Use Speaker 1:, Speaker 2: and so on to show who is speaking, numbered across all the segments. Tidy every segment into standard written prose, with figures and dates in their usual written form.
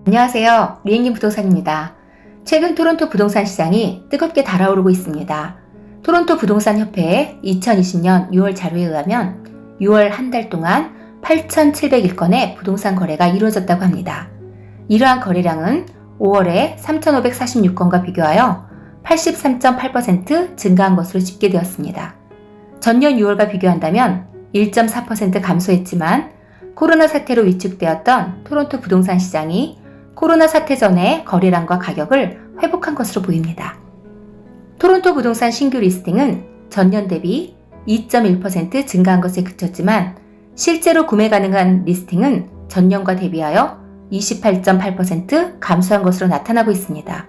Speaker 1: 안녕하세요. 리앵님 부동산입니다. 최근 토론토 부동산 시장이 뜨겁게 달아오르고 있습니다. 토론토 부동산 협회의 2020년 6월 자료에 의하면 6월 한 달 동안 8,701건의 부동산 거래가 이루어졌다고 합니다. 이러한 거래량은 5월에 3,546건과 비교하여 83.8% 증가한 것으로 집계되었습니다. 전년 6월과 비교한다면 1.4% 감소했지만 코로나 사태로 위축되었던 토론토 부동산 시장이 코로나 사태 전의 거래량과 가격을 회복한 것으로 보입니다. 토론토 부동산 신규 리스팅은 전년 대비 2.1% 증가한 것에 그쳤지만 실제로 구매 가능한 리스팅은 전년과 대비하여 28.8% 감소한 것으로 나타나고 있습니다.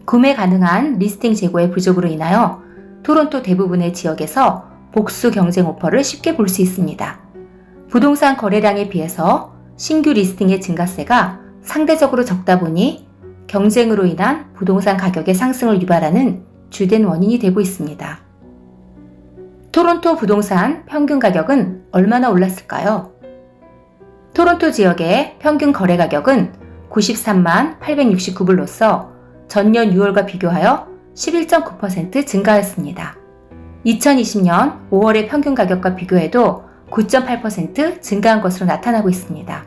Speaker 1: 구매 가능한 리스팅 재고의 부족으로 인하여 토론토 대부분의 지역에서 복수 경쟁 오퍼를 쉽게 볼 수 있습니다. 부동산 거래량에 비해서 신규 리스팅의 증가세가 상대적으로 적다 보니 경쟁으로 인한 부동산 가격의 상승을 유발하는 주된 원인이 되고 있습니다. 토론토 부동산 평균 가격은 얼마나 올랐을까요? 토론토 지역의 평균 거래 가격은 93만 869불로서 전년 6월과 비교하여 11.9% 증가했습니다. 2020년 5월의 평균 가격과 비교해도 9.8% 증가한 것으로 나타나고 있습니다.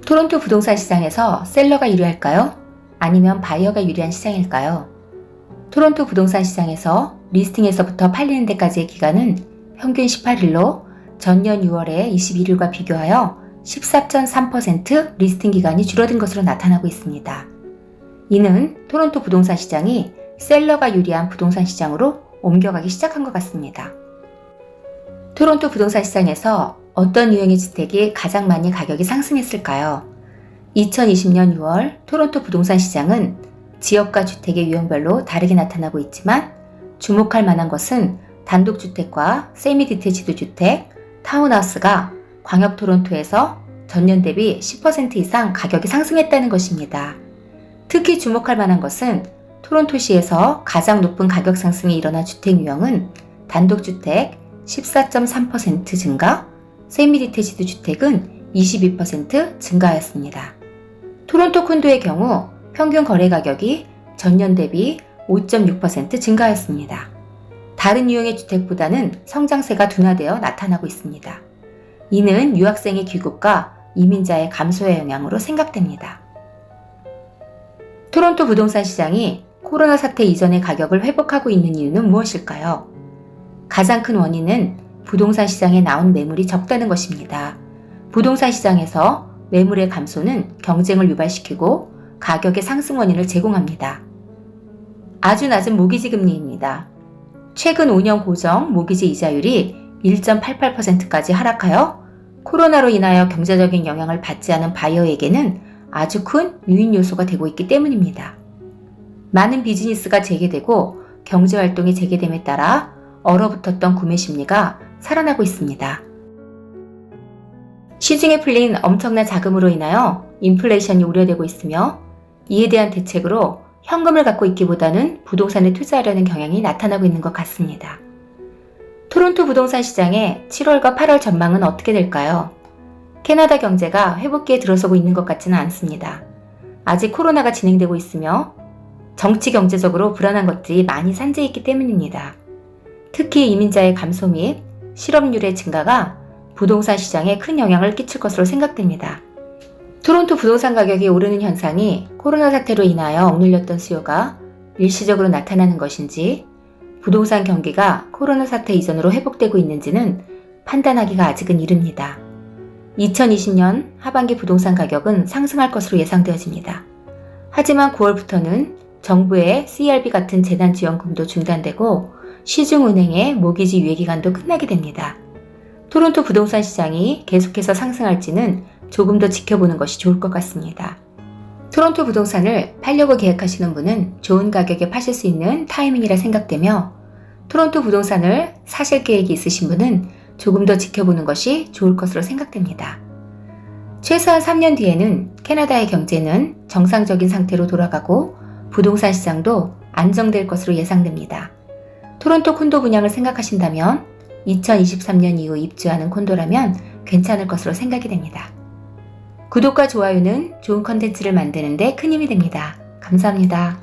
Speaker 1: 토론토 부동산 시장에서 셀러가 유리할까요? 아니면 바이어가 유리한 시장일까요? 토론토 부동산 시장에서 리스팅에서부터 팔리는 데까지의 기간은 평균 18일로 전년 6월의 21일과 비교하여 14.3% 리스팅 기간이 줄어든 것으로 나타나고 있습니다. 이는 토론토 부동산 시장이 셀러가 유리한 부동산 시장으로 옮겨가기 시작한 것 같습니다. 토론토 부동산 시장에서 어떤 유형의 주택이 가장 많이 가격이 상승했을까요? 2020년 6월 토론토 부동산 시장은 지역과 주택의 유형별로 다르게 나타나고 있지만 주목할 만한 것은 단독주택과 세미디테치드 주택, 타운하우스가 광역 토론토에서 전년 대비 10% 이상 가격이 상승했다는 것입니다. 특히 주목할 만한 것은 토론토시에서 가장 높은 가격 상승이 일어난 주택 유형은 단독주택 14.3% 증가, 세미디테치드 주택은 22% 증가하였습니다. 토론토 콘도의 경우 평균 거래 가격이 전년 대비 5.6% 증가하였습니다. 다른 유형의 주택보다는 성장세가 둔화되어 나타나고 있습니다. 이는 유학생의 귀국과 이민자의 감소의 영향으로 생각됩니다. 토론토 부동산 시장이 코로나 사태 이전의 가격을 회복하고 있는 이유는 무엇일까요? 가장 큰 원인은 부동산 시장에 나온 매물이 적다는 것입니다. 부동산 시장에서 매물의 감소는 경쟁을 유발시키고 가격의 상승 원인을 제공합니다. 아주 낮은 모기지 금리입니다. 최근 5년 고정 모기지 이자율이 1.88%까지 하락하여 코로나로 인하여 경제적인 영향을 받지 않은 바이어에게는 아주 큰 유인 요소가 되고 있기 때문입니다. 많은 비즈니스가 재개되고 경제활동이 재개됨에 따라 얼어붙었던 구매 심리가 살아나고 있습니다. 시중에 풀린 엄청난 자금으로 인하여 인플레이션이 우려되고 있으며 이에 대한 대책으로 현금을 갖고 있기보다는 부동산에 투자하려는 경향이 나타나고 있는 것 같습니다. 토론토 부동산 시장의 7월과 8월 전망은 어떻게 될까요? 캐나다 경제가 회복기에 들어서고 있는 것 같지는 않습니다. 아직 코로나가 진행되고 있으며 정치 경제적으로 불안한 것들이 많이 산재해 있기 때문입니다. 특히 이민자의 감소 및 실업률의 증가가 부동산 시장에 큰 영향을 끼칠 것으로 생각됩니다. 토론토 부동산 가격이 오르는 현상이 코로나 사태로 인하여 억눌렸던 수요가 일시적으로 나타나는 것인지 부동산 경기가 코로나 사태 이전으로 회복되고 있는지는 판단하기가 아직은 이릅니다. 2020년 하반기 부동산 가격은 상승할 것으로 예상되어집니다. 하지만 9월부터는 정부의 CRB 같은 재난지원금도 중단되고 시중은행의 모기지 유예기간도 끝나게 됩니다. 토론토 부동산 시장이 계속해서 상승할지는 조금 더 지켜보는 것이 좋을 것 같습니다. 토론토 부동산을 팔려고 계획하시는 분은 좋은 가격에 파실 수 있는 타이밍이라 생각되며 토론토 부동산을 사실 계획이 있으신 분은 조금 더 지켜보는 것이 좋을 것으로 생각됩니다. 최소한 3년 뒤에는 캐나다의 경제는 정상적인 상태로 돌아가고 부동산 시장도 안정될 것으로 예상됩니다. 토론토 콘도 분양을 생각하신다면 2023년 이후 입주하는 콘도라면 괜찮을 것으로 생각이 됩니다. 구독과 좋아요는 좋은 컨텐츠를 만드는 데 큰 힘이 됩니다. 감사합니다.